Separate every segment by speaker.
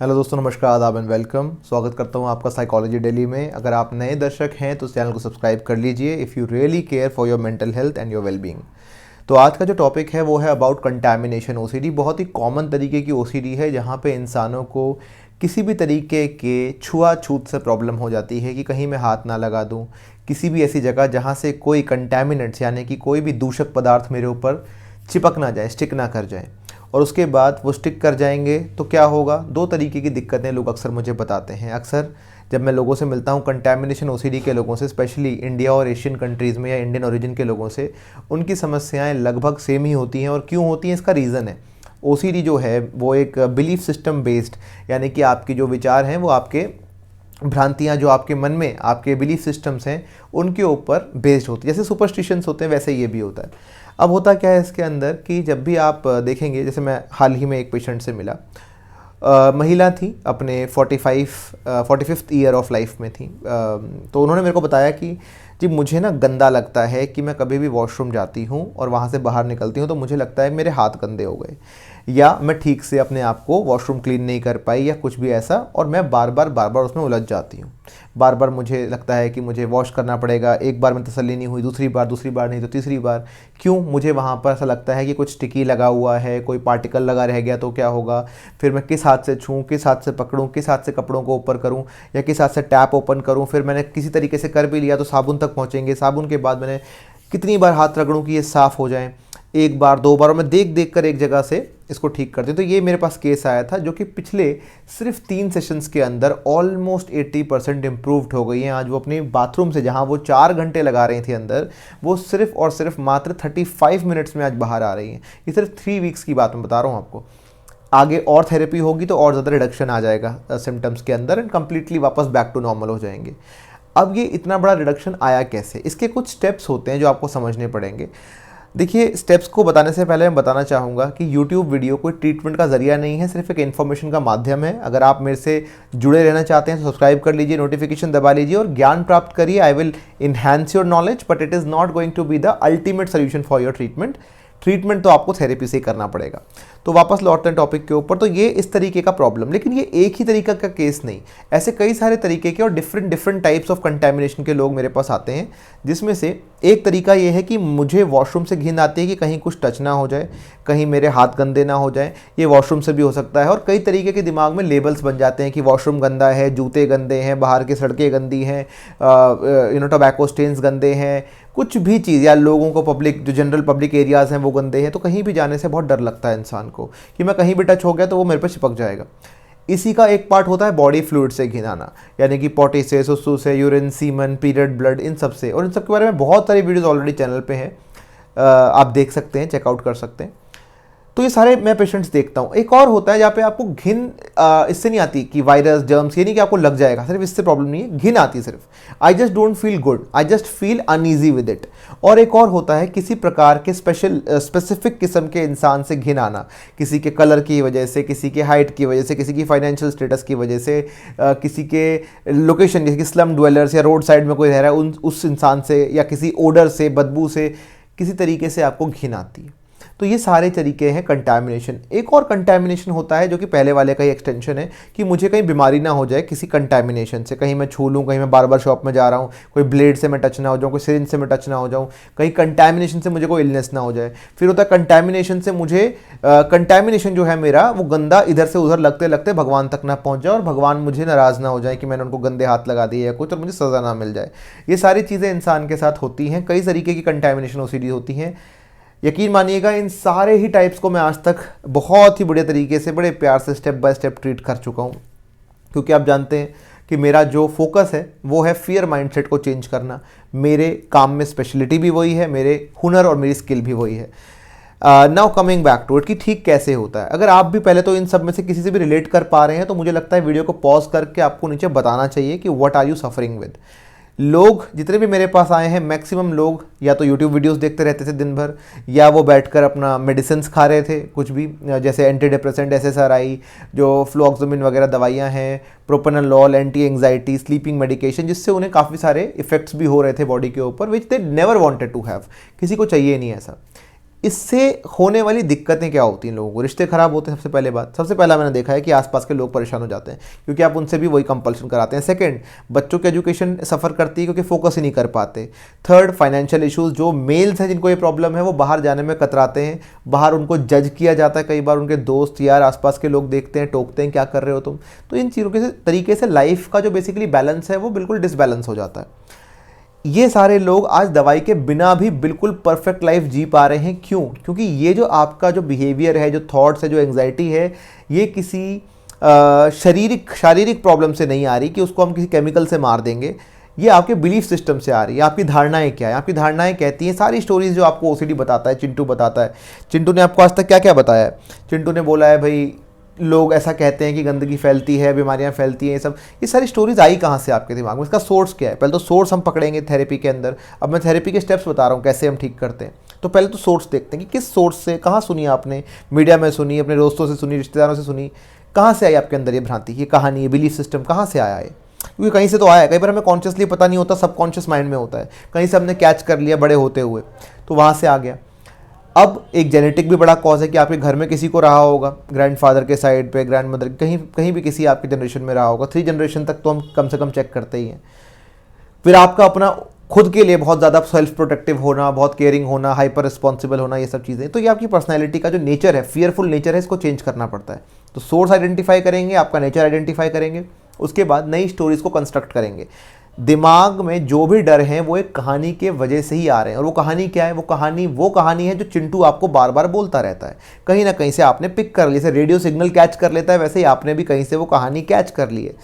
Speaker 1: Hello दोस्तों, नमस्कार, आदाब एंड वेलकम। स्वागत करता हूं आपका साइकोलॉजी डेली में। अगर आप नए दर्शक हैं तो इस चैनल को सब्सक्राइब कर लीजिए if you really care for your mental health and your wellbeing. तो आज का जो टॉपिक है वो है अबाउट कंटैमिनेशन ओसीडी। बहुत ही कॉमन तरीके की ओसीडी है जहाँ पे इंसानों को किसी भी तरीके के छुआछूत से प्रॉब्लम हो जाती है कि कहीं मैं हाथ ना लगा दूँ किसी भी ऐसी जगह जहाँ से कोई कंटैमिनेंट्स यानी कि कोई भी दूषक पदार्थ मेरे ऊपर चिपक ना जाए, स्टिक ना कर जाए। और उसके बाद वो स्टिक कर जाएंगे तो क्या होगा, दो तरीके की दिक्कतें लोग अक्सर मुझे बताते हैं। अक्सर जब मैं लोगों से मिलता हूँ कंटैमिनेशन ओसीडी के लोगों से, स्पेशली इंडिया और एशियन कंट्रीज़ में या इंडियन ओरिजिन के लोगों से, उनकी समस्याएं लगभग सेम ही होती हैं। और क्यों होती हैं इसका रीज़न है, ओसीडी जो है वो एक बिलीफ सिस्टम बेस्ड, यानी कि आपकी जो विचार हैं वो आपके भ्रांतियाँ जो आपके मन में आपके बिलीफ सिस्टम्स हैं उनके ऊपर बेस्ड होती है। जैसे सुपरस्टिशंस होते हैं वैसे ये भी होता है। अब होता क्या है इसके अंदर कि जब भी आप देखेंगे, जैसे मैं हाल ही में एक पेशेंट से मिला, महिला थी, अपने 45th ईयर ऑफ लाइफ में थी। तो उन्होंने मेरे को बताया कि जी मुझे ना गंदा लगता है कि मैं कभी भी वॉशरूम जाती हूँ और वहाँ से बाहर निकलती हूँ तो मुझे लगता है मेरे हाथ गंदे हो गए, या मैं ठीक से अपने आप को वॉशरूम क्लीन नहीं कर पाई, या कुछ भी ऐसा, और मैं बार बार उसमें उलझ जाती हूँ। बार बार मुझे लगता है कि मुझे वॉश करना पड़ेगा, एक बार में तसल्ली नहीं हुई, दूसरी बार नहीं तो तीसरी बार। क्यों? मुझे वहाँ पर ऐसा लगता है कि कुछ स्टिकी लगा हुआ है, कोई पार्टिकल लगा रह गया तो क्या होगा, फिर मैं किस हाथ से छूँ, किस हाथ से पकड़ूँ, किस हाथ से कपड़ों को ऊपर करूँ, या किस हाथ से टैप ओपन करूँ। फिर मैंने किसी तरीके से कर भी लिया तो साबुन तक पहुँचेंगे, साबुन के बाद मैंने कितनी बार हाथ रगड़ूँ कि ये साफ़ हो जाए, एक बार दो बार, और मैं देख कर एक जगह से इसको ठीक करती हूँ। तो ये मेरे पास केस आया था जो कि पिछले सिर्फ 3 सेशंस के अंदर ऑलमोस्ट 80% इम्प्रूव्ड हो गई हैं। आज वो अपने बाथरूम से, जहाँ वो 4 घंटे लगा रही थी अंदर, वो सिर्फ और सिर्फ मात्र 35 मिनट्स में आज बाहर आ रही हैं। ये सिर्फ 3 वीक्स की बात मैं बता रहा हूँ आपको। आगे और थेरेपी होगी तो और ज़्यादा रिडक्शन आ जाएगा सिम्टम्स के अंदर, एंड कम्प्लीटली वापस बैक टू नॉर्मल हो जाएंगे। अब ये इतना बड़ा रिडक्शन आया कैसे? इसके कुछ स्टेप्स होते हैं जो आपको समझने पड़ेंगे। देखिए, स्टेप्स को बताने से पहले मैं बताना चाहूँगा कि YouTube वीडियो कोई ट्रीटमेंट का ज़रिया नहीं है, सिर्फ एक इन्फॉर्मेशन का माध्यम है। अगर आप मेरे से जुड़े रहना चाहते हैं तो सब्सक्राइब कर लीजिए, नोटिफिकेशन दबा लीजिए और ज्ञान प्राप्त करिए। I will enhance your knowledge, but it is not going to be the ultimate solution for your treatment तो आपको थेरेपी से ही करना पड़ेगा। तो वापस लौटते हैं टॉपिक के ऊपर। तो ये इस तरीके का प्रॉब्लम, लेकिन ये एक ही तरीका का केस नहीं, ऐसे कई सारे तरीके के और डिफरेंट टाइप्स ऑफ कंटैमिनेशन के लोग मेरे पास आते हैं। जिसमें से एक तरीका ये है कि मुझे वॉशरूम से घिन आती है कि कहीं कुछ टच ना हो जाए, कहीं मेरे हाथ गंदे ना हो जाए। ये वॉशरूम से भी हो सकता है, और कई तरीके के दिमाग में लेबल्स बन जाते हैं कि वॉशरूम गंदा है, जूते गंदे हैं, बाहर की सड़कें गंदी हैं, टोबैको स्टेन्स गंदे हैं, कुछ भी चीज़, या लोगों को पब्लिक, जो जनरल पब्लिक एरियाज़ हैं वो गंदे हैं। तो कहीं भी जाने से बहुत डर लगता है इंसान को कि मैं कहीं भी टच हो गया तो वो मेरे पर चिपक जाएगा। इसी का एक पार्ट होता है बॉडी फ्लूइड से घिन आना, यानी कि पॉटी से, सुसु से, यूरिन, सीमन, पीरियड ब्लड, इन सब से। और इन सब के बारे में बहुत सारी वीडियोस ऑलरेडी चैनल पे हैं, आप देख सकते हैं, चेकआउट कर सकते हैं। तो ये सारे मैं पेशेंट्स देखता हूँ। एक और होता है जहाँ पे आपको घिन इससे नहीं आती कि वायरस, जर्म्स, ये नहीं कि आपको लग जाएगा, सिर्फ इससे प्रॉब्लम नहीं है, घिन आती सिर्फ, I just don't feel good, I just feel uneasy with it. और एक और होता है किसी प्रकार के स्पेसिफिक किस्म के इंसान से घिन आना, किसी के कलर की वजह से, किसी के हाइट की वजह से, किसी की फाइनेंशियल स्टेटस की वजह से, किसी के लोकेशन, जैसे कि स्लम ड्वेलर्स या रोड साइड में कोई रह रहा है उस इंसान से, या किसी ओडर से, बदबू से, किसी तरीके से आपको घिन आती है। तो ये सारे तरीके हैं कंटैमिनेशन। एक और कंटैमिनेशन होता है जो कि पहले वाले का ही एक्सटेंशन है, कि मुझे कहीं बीमारी ना हो जाए किसी कंटैमिनेशन से, कहीं मैं छू लूँ, कहीं मैं बार शॉप में जा रहा हूँ, कोई ब्लेड से मैं टच ना हो जाऊँ, कोई सिरिंज से मैं टच ना हो जाऊँ, कहीं कंटैमिनेशन से मुझे कोई इलनेस ना हो जाए। फिर होता है कंटैमिनेशन से मुझे कंटैमिनेशन जो है मेरा वो गंदा इधर से उधर लगते लगते भगवान तक ना पहुँच जाए, और भगवान मुझे नाराज़ ना हो जाए कि मैंने उनको गंदे हाथ लगा दिए या कुछ, और मुझे सज़ा ना मिल जाए। ये सारी चीज़ें इंसान के साथ होती हैं। कई तरीके की कंटैमिनेशन ओसीडी होती हैं। यकीन मानिएगा, इन सारे ही टाइप्स को मैं आज तक बहुत ही बढ़िया तरीके से, बड़े प्यार से स्टेप बाय स्टेप ट्रीट कर चुका हूँ, क्योंकि आप जानते हैं कि मेरा जो फोकस है वो है फियर माइंडसेट को चेंज करना। मेरे काम में स्पेशलिटी भी वही है, मेरे हुनर और मेरी स्किल भी वही है। Now coming back to it कि ठीक कैसे होता है। अगर आप भी पहले तो इन सब में से किसी से भी रिलेट कर पा रहे हैं तो मुझे लगता है वीडियो को पॉज करके आपको नीचे बताना चाहिए कि what are you suffering with. लोग जितने भी मेरे पास आए हैं, मैक्सिमम लोग या तो यूट्यूब वीडियोस देखते रहते थे दिन भर, या वो बैठकर अपना मेडिसिन खा रहे थे, कुछ भी, जैसे एंटी डिप्रेसेंट, SSRI, जो फ्लोक्सोमिन वगैरह दवाइयाँ हैं, propranolol, anti anxiety, sleeping medication, जिससे उन्हें काफ़ी सारे इफेक्ट्स भी हो रहे थे बॉडी के ऊपर, which they never wanted to have. किसी को चाहिए नहीं ऐसा। इससे होने वाली दिक्कतें क्या होती हैं लोगों को? रिश्ते खराब होते हैं। सबसे पहला मैंने देखा है कि आसपास के लोग परेशान हो जाते हैं क्योंकि आप उनसे भी वही कंपल्शन कराते हैं। सेकंड, बच्चों की एजुकेशन सफ़र करती है क्योंकि फोकस ही नहीं कर पाते। थर्ड, फाइनेंशियल इश्यूज, जो मेल्स हैं जिनको ये प्रॉब्लम है वो बाहर जाने में कतराते हैं, बाहर उनको जज किया जाता है, कई बार उनके दोस्त यार आसपास के लोग देखते हैं, टोकते हैं, क्या कर रहे हो तुम। तो इन चीज़ों के तरीके से लाइफ का जो बेसिकली बैलेंस है वो बिल्कुल डिसबैलेंस हो जाता है। ये सारे लोग आज दवाई के बिना भी बिल्कुल परफेक्ट लाइफ जी पा रहे हैं। क्यों? क्योंकि ये जो आपका जो बिहेवियर है, जो थॉट्स है, जो एंग्जाइटी है, ये किसी शारीरिक प्रॉब्लम से नहीं आ रही कि उसको हम किसी केमिकल से मार देंगे। ये आपके बिलीफ सिस्टम से आ रही है। आपकी धारणाएं क्या है? आपकी धारणाएं कहती हैं, सारी स्टोरीज जो आपको ओसीडी बताता है, चिंटू बताता है। चिंटू ने आपको आज तक क्या क्या बताया है? चिंटू ने बोला है भाई लोग ऐसा कहते हैं कि गंदगी फैलती है, बीमारियां फैलती हैं, ये सारी स्टोरीज आई कहाँ से आपके दिमाग में? इसका सोर्स क्या है? पहले तो सोर्स हम पकड़ेंगे थेरेपी के अंदर। अब मैं थेरेपी के स्टेप्स बता रहा हूँ कैसे हम ठीक करते हैं। तो पहले तो सोर्स देखते हैं कि किस सोर्स से, कहाँ सुनी आपने, मीडिया में सुनी, अपने दोस्तों से सुनी, रिश्तेदारों से सुनी, कहाँ से आई आपके अंदर ये भ्रांति, ये कहानी, ये बिलीफ सिस्टम कहाँ से आया है? क्योंकि कहीं से तो आया है। कई बार हमें कॉन्शियसली पता नहीं होता, सबकॉन्शियस माइंड में होता है, कहीं से हमने कैच कर लिया बड़े होते हुए, तो वहाँ से आ गया। अब एक जेनेटिक भी बड़ा कॉज है कि आपके घर में किसी को रहा होगा, ग्रैंडफादर के साइड पे, ग्रैंडमदर, कहीं भी किसी आपकी जनरेशन में रहा होगा। 3 जनरेशन तक तो हम कम से कम चेक करते ही हैं। फिर आपका अपना खुद के लिए बहुत ज़्यादा सेल्फ प्रोटेक्टिव होना, बहुत केयरिंग होना, हाइपर रिस्पॉन्सिबल होना, ये सब चीज़ें, तो ये आपकी पर्सनैलिटी का जो नेचर है, फियरफुल नेचर है, इसको चेंज करना पड़ता है। तो सोर्स आइडेंटिफाई करेंगे, आपका नेचर आइडेंटिफाई करेंगे, उसके बाद नई स्टोरीज को कंस्ट्रक्ट करेंगे। दिमाग में जो भी डर हैं वो एक कहानी के वजह से ही आ रहे हैं। और वो कहानी क्या है? वो कहानी है जो चिंटू आपको बार बार बोलता रहता है। कहीं ना कहीं से आपने पिक कर ली, जैसे रेडियो सिग्नल कैच कर लेता है, वैसे ही आपने भी कहीं से वो कहानी कैच कर ली है।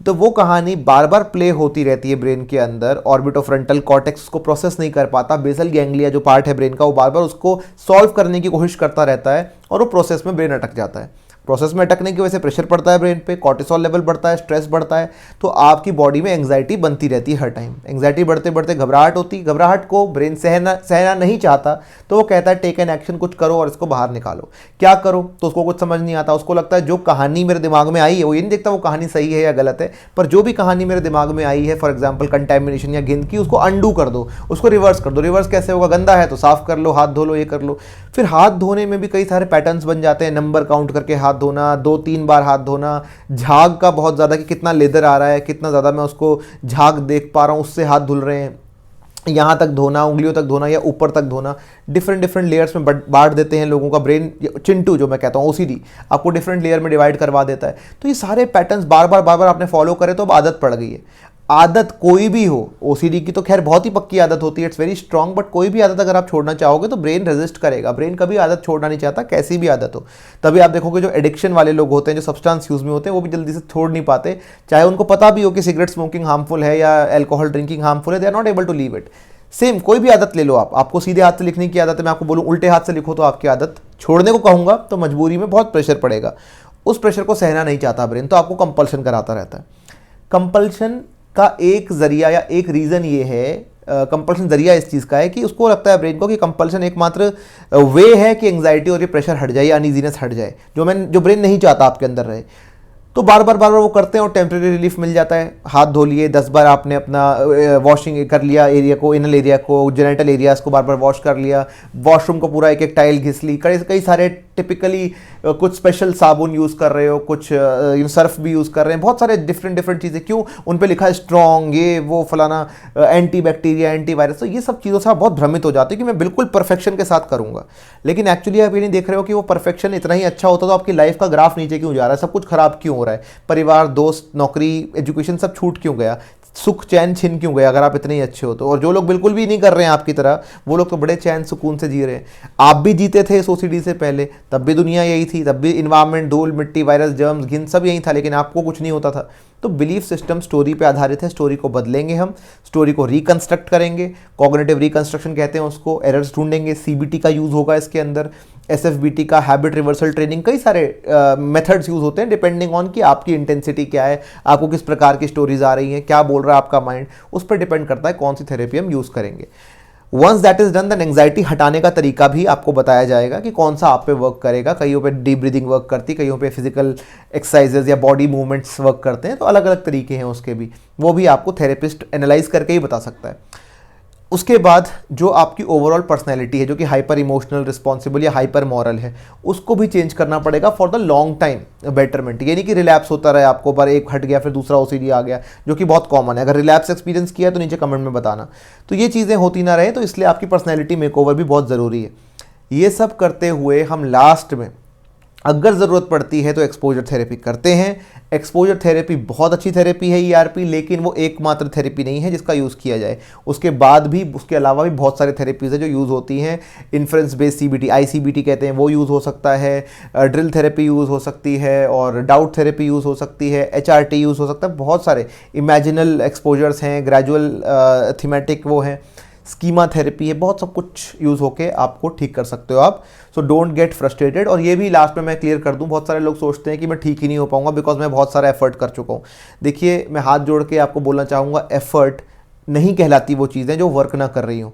Speaker 1: तो वो कहानी बार बार प्ले होती रहती है ब्रेन के अंदर। ऑर्बिटोफ्रंटल कॉर्टेक्स उसको प्रोसेस नहीं कर पाता, बेसल गैंग्लिया जो पार्ट है ब्रेन का, वो बार बार उसको सॉल्व करने की कोशिश करता रहता है और वो प्रोसेस में ब्रेन अटक जाता है। प्रोसेस में अटकने की वजह से प्रेशर पड़ता है ब्रेन पे, कॉर्टिसोल लेवल बढ़ता है, स्ट्रेस बढ़ता है, तो आपकी बॉडी में एंग्जाइटी बनती रहती है हर टाइम। एंग्जाइटी बढ़ते बढ़ते घबराहट होती, घबराहट को ब्रेन सहना नहीं चाहता, तो वो कहता है टेक एन एक्शन, कुछ करो और इसको बाहर निकालो। क्या करो? तो उसको कुछ समझ नहीं आता। उसको लगता है जो कहानी मेरे दिमाग में आई है, वो ये नहीं देखता वो कहानी सही है या गलत है, पर जो भी कहानी मेरे दिमाग में आई है, फॉर एग्जाम्पल कंटेमिनेशन या गिंद की, उसको अंडू कर दो, उसको रिवर्स कर दो। रिवर्स कैसे होगा? गंदा है तो साफ कर लो, हाथ धो लो, ये कर लो। फिर हाथ धोने में भी कई सारे पैटर्न्स बन जाते हैं। नंबर काउंट करके हाथ धोना, 2-3 बार हाथ धोना, झाग का बहुत ज़्यादा कि कितना लेदर आ रहा है, कितना ज़्यादा मैं उसको झाग देख पा रहा हूँ, उससे हाथ धुल रहे हैं, यहाँ तक धोना, उंगलियों तक धोना या ऊपर तक धोना। डिफरेंट लेयर्स में बांट देते हैं लोगों का ब्रेन। चिंटू जो मैं कहता हूँ, ओसीडी, आपको डिफरेंट लेयर में डिवाइड करवा देता है। तो ये सारे पैटर्न्स बार बार आपने फॉलो करे तो अब आदत पड़ गई है। आदत कोई भी हो, ओसीडी की तो खैर बहुत ही पक्की आदत होती है, इट्स वेरी स्ट्रॉन्ग, बट कोई भी आदत अगर आप छोड़ना चाहोगे तो ब्रेन रेजिस्ट करेगा। ब्रेन कभी आदत छोड़ना नहीं चाहता, कैसी भी आदत हो। तभी आप देखोगे जो एडिक्शन वाले लोग होते हैं, जो सब्सटेंस यूज में होते हैं, वो भी जल्दी से छोड़ नहीं पाते, चाहे उनको पता भी हो कि सिगरेट स्मोकिंग हार्मफुल है या अल्कोहल ड्रिंकिंग हार्मफुल है, they are not able to leave it. Same कोई भी आदत ले लो आप, आपको सीधे हाथ से लिखने की आदत है, मैं आपको बोलूँ उल्टे हाथ से लिखो तो आपकी आदत छोड़ने को कहूँगा तो मजबूरी में बहुत प्रेशर पड़ेगा। उस प्रेशर को सहना नहीं चाहता ब्रेन, तो आपको कंपल्शन कराता रहता है। कंपल्शन का एक जरिया या एक रीज़न ये है, कंपल्शन जरिया इस चीज़ का है कि उसको लगता है ब्रेन को कि कंपल्शन एकमात्र वे है कि एंग्जाइटी और ये प्रेशर हट जाए या अनईजीनेस हट जाए, जो ब्रेन नहीं चाहता आपके अंदर रहे। तो बार बार वो करते हैं और टेम्प्रेरी रिलीफ मिल जाता है। हाथ धो लिए, 10 बार आपने अपना वॉशिंग कर लिया, एरिया को, इनल एरिया को, जेनिटल एरियाज को बार बार वॉश कर लिया, वॉशरूम को पूरा एक टाइल घिस ली, कई सारे टिपिकली कुछ स्पेशल साबुन यूज़ कर रहे हो, कुछ सर्फ भी यूज़ कर रहे हैं, बहुत सारे डिफरेंट चीज़ें। क्यों? उन पे लिखा है स्ट्रॉन्ग, ये वो फलाना, एंटी बैक्टीरिया, एंटी वायरस। तो ये सब चीज़ों से आप बहुत भ्रमित हो जाते हो कि मैं बिल्कुल परफेक्शन के साथ करूँगा, लेकिन एक्चुअली आप ये नहीं देख रहे हो कि वो परफेक्शन इतना ही अच्छा होता तो आपकी लाइफ का ग्राफ नीचे क्यों जा रहा है, सब कुछ खराब क्यों हो रहा है, परिवार, दोस्त, नौकरी, एजुकेशन सब छूट क्यों गया, सुख चैन छिन क्यों गया अगर आप इतने ही अच्छे हो तो। और जो लोग बिल्कुल भी नहीं कर रहे हैं आपकी तरह, वो लोग तो बड़े चैन सुकून से जी रहे हैं। आप भी जीते थे इस ओसीडी से पहले, तब भी दुनिया यही थी, तब भी इन्वायरमेंट, धूल मिट्टी, वायरस, जर्म्स, घिन सब यही था, लेकिन आपको कुछ नहीं होता था। तो बिलीफ सिस्टम स्टोरी पे आधारित है, स्टोरी को बदलेंगे हम, स्टोरी को रिकंस्ट्रक्ट करेंगे, कॉग्निटिव रिकंस्ट्रक्शन कहते हैं उसको, एरर्स ढूंढेंगे, सीबीटी का यूज़ होगा इसके अंदर, एसएफबीटी का, हैबिट रिवर्सल ट्रेनिंग, कई सारे मेथड्स यूज़ होते हैं डिपेंडिंग ऑन कि आपकी इंटेंसिटी क्या है, आपको किस प्रकार की स्टोरीज आ रही हैं, क्या बोल रहा है आपका माइंड, उस पर डिपेंड करता है कौन सी थेरेपी हम यूज़ करेंगे। Once that is done, then anxiety हटाने का तरीका भी आपको बताया जाएगा कि कौन सा आप पे वर्क करेगा। कईयों पे डीप ब्रीदिंग वर्क करती, कईयों पे फिजिकल एक्सरसाइजेज या बॉडी मूवमेंट्स वर्क करते हैं, तो अलग अलग तरीके हैं उसके भी, वो भी आपको थेरेपिस्ट एनालाइज करके ही बता सकता है। उसके बाद जो आपकी ओवरऑल पर्सनैलिटी है, जो कि हाइपर इमोशनल, रिस्पॉन्सिबल या हाइपर मॉरल है, उसको भी चेंज करना पड़ेगा for the long time betterment. ये नहीं कि रिलैप्स होता रहे, आपको पर एक हट गया फिर दूसरा ओसीडी आ गया, जो कि बहुत कॉमन है। अगर रिलैप्स एक्सपीरियंस किया है तो नीचे कमेंट में बताना। तो ये चीज़ें होती ना रहे, तो इसलिए आपकी पर्सनैलिटी मेकओवर भी बहुत ज़रूरी है। ये सब करते हुए हम लास्ट में अगर ज़रूरत पड़ती है तो एक्सपोजर थेरेपी करते हैं। एक्सपोजर थेरेपी बहुत अच्छी थेरेपी है ईआरपी, लेकिन वो एकमात्र थेरेपी नहीं है जिसका यूज़ किया जाए। उसके बाद भी, उसके अलावा भी बहुत सारे थेरेपीज़ है जो यूज़ होती हैं। इन्फ्रेंस बेस्ड सीबीटी, आईसीबीटी कहते हैं, वो यूज़ हो सकता है। ड्रिल थेरेपी यूज़ हो सकती है, और डाउट थेरेपी यूज़ हो सकती है, एचआरटी यूज़ हो सकता है। बहुत सारे इमेजिनल एक्सपोजर्स हैं, ग्रेजुअल थीमेटिक वो हैं, स्कीमा थेरेपी है, बहुत सब कुछ यूज़ होके आपको ठीक कर सकते हो आप। So don't get frustrated. और ये भी लास्ट में मैं क्लियर कर दूं, बहुत सारे लोग सोचते हैं कि मैं ठीक ही नहीं हो पाऊंगा बिकॉज मैं बहुत सारा एफर्ट कर चुका हूँ। देखिए, मैं हाथ जोड़ के आपको बोलना चाहूँगा, एफर्ट नहीं कहलाती वो चीज़ें जो वर्क ना कर रही हूँ।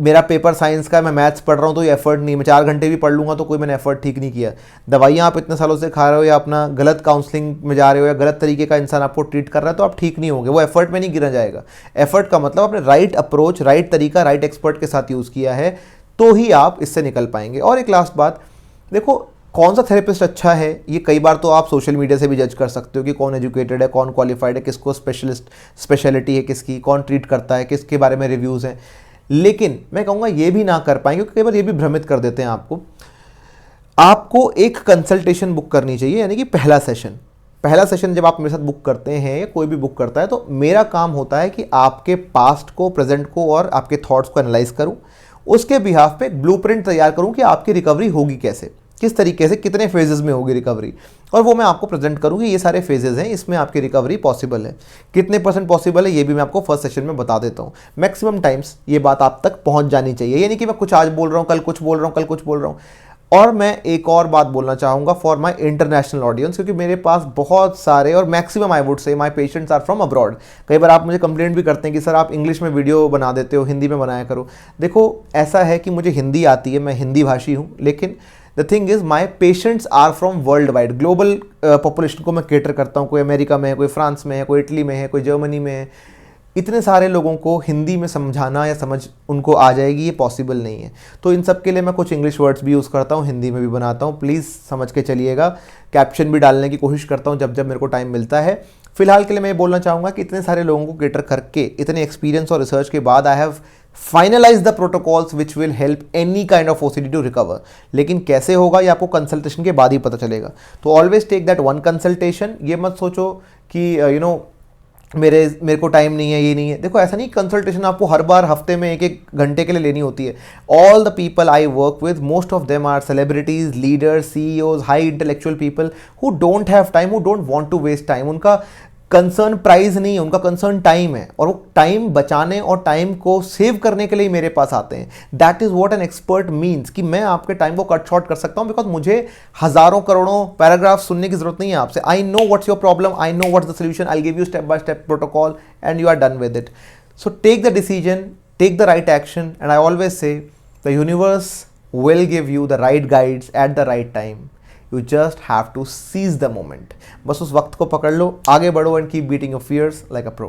Speaker 1: मेरा पेपर साइंस का, मैं मैथ्स पढ़ रहा हूँ तो ये एफर्ट नहीं, मैं 4 घंटे भी पढ़ लूँगा तो कोई मैंने एफर्ट ठीक नहीं किया। दवाइयाँ आप इतने सालों से खा रहे हो, या अपना गलत काउंसलिंग में जा रहे हो, या गलत तरीके का इंसान आपको ट्रीट कर रहा है, तो आप ठीक नहीं होंगे। वो एफर्ट में नहीं गिना जाएगा। एफर्ट का मतलब आपने राइट अप्रोच, राइट तरीका, राइट एक्सपर्ट के साथ यूज़ किया है, तो ही आप इससे निकल पाएंगे। और एक लास्ट बात, देखो, कौन सा थेरेपिस्ट अच्छा है, ये कई बार तो आप सोशल मीडिया से भी जज कर सकते हो कि कौन एजुकेटेड है, कौन क्वालिफाइड है, किसको स्पेशलिटी है किसकी, कौन ट्रीट करता है, किसके बारे में रिव्यूज़ हैं। लेकिन मैं कहूँगा ये भी ना कर पाएंगे, क्योंकि कई बार ये भी भ्रमित कर देते हैं आपको। आपको एक कंसल्टेशन बुक करनी चाहिए, यानी कि पहला सेशन जब आप मेरे साथ बुक करते हैं, या कोई भी बुक करता है, तो मेरा काम होता है कि आपके पास्ट को, प्रेजेंट को और आपके थॉट्स को एनालाइज करूं, उसके बिहाफ पे एक ब्लूप्रिंट तैयार करूं कि आपकी रिकवरी होगी कैसे, किस तरीके से, कितने फेजेस में होगी रिकवरी, और वो मैं आपको प्रेजेंट करूँ कि ये सारे फेजेस हैं, इसमें आपकी रिकवरी पॉसिबल है। कितने % पॉसिबल है ये भी मैं आपको फर्स्ट सेशन में बता देता हूँ। मैक्सिमम टाइम्स ये बात आप तक पहुँच जानी चाहिए, ये नहीं कि मैं कुछ आज बोल रहा हूँ, कल कुछ बोल रहा हूँ, कल कुछ बोल रहा हूँ। और मैं एक और बात बोलना चाहूँगा फॉर माय इंटरनेशनल ऑडियंस, क्योंकि मेरे पास बहुत सारे, और maximum I would say my patients are from abroad. कई बार आप मुझे कंप्लेंट भी करते हैं कि सर आप इंग्लिश में वीडियो बना देते हो, हिंदी में बनाया करो। देखो, ऐसा है कि मुझे हिंदी आती है, मैं हिंदी भाषी हूँ, लेकिन the thing is my patients are from worldwide. Global population को मैं कैटर करता हूँ। कोई अमेरिका में है, कोई फ्रांस में है, कोई इटली में है, कोई जर्मनी में है। इतने सारे लोगों को हिंदी में समझाना या समझ उनको आ जाएगी, ये पॉसिबल नहीं है। तो इन सब के लिए मैं कुछ इंग्लिश वर्ड्स भी यूज़ करता हूँ, हिंदी में भी बनाता हूँ, प्लीज़ समझ के चलिएगा। कैप्शन भी डालने की कोशिश करता हूँ जब जब मेरे को टाइम मिलता है। फिलहाल के लिए मैं ये बोलना चाहूँगा कि इतने सारे लोगों को कैटर करके, इतने एक्सपीरियंस और रिसर्च के बाद, I have finalise the protocols which will help any kind of OCD to recover. लेकिन कैसे होगा ये आपको कंसल्टेशन के बाद ही पता चलेगा। तो always take that one consultation. ये मत सोचो कि मेरे को टाइम नहीं है, ये नहीं है। देखो, ऐसा नहीं, कंसल्टेशन आपको हर बार हफ्ते में 1-1 घंटे के लिए लेनी होती है। All the people I work with, most of them are celebrities, leaders, CEOs, high intellectual people who don't have time, who don't want to waste time. उनका कंसर्न प्राइस नहीं है, उनका कंसर्न टाइम है, और वो टाइम बचाने और time को सेव करने के लिए मेरे पास आते हैं। That is what an expert means, कि मैं आपके टाइम को कट शॉर्ट कर सकता हूं, बिकॉज मुझे हजारों करोड़ों पैराग्राफ सुनने की जरूरत नहीं है आपसे। I know what's your problem, I know what's the solution, I give you step by step protocol and you are done with it. So take the decision, take the right action, and I always say the universe will give you the right guides at the right time. You just have to seize the moment. बस उस वक्त को पकड़ लो, आगे बढ़ो and keep beating your fears like a pro.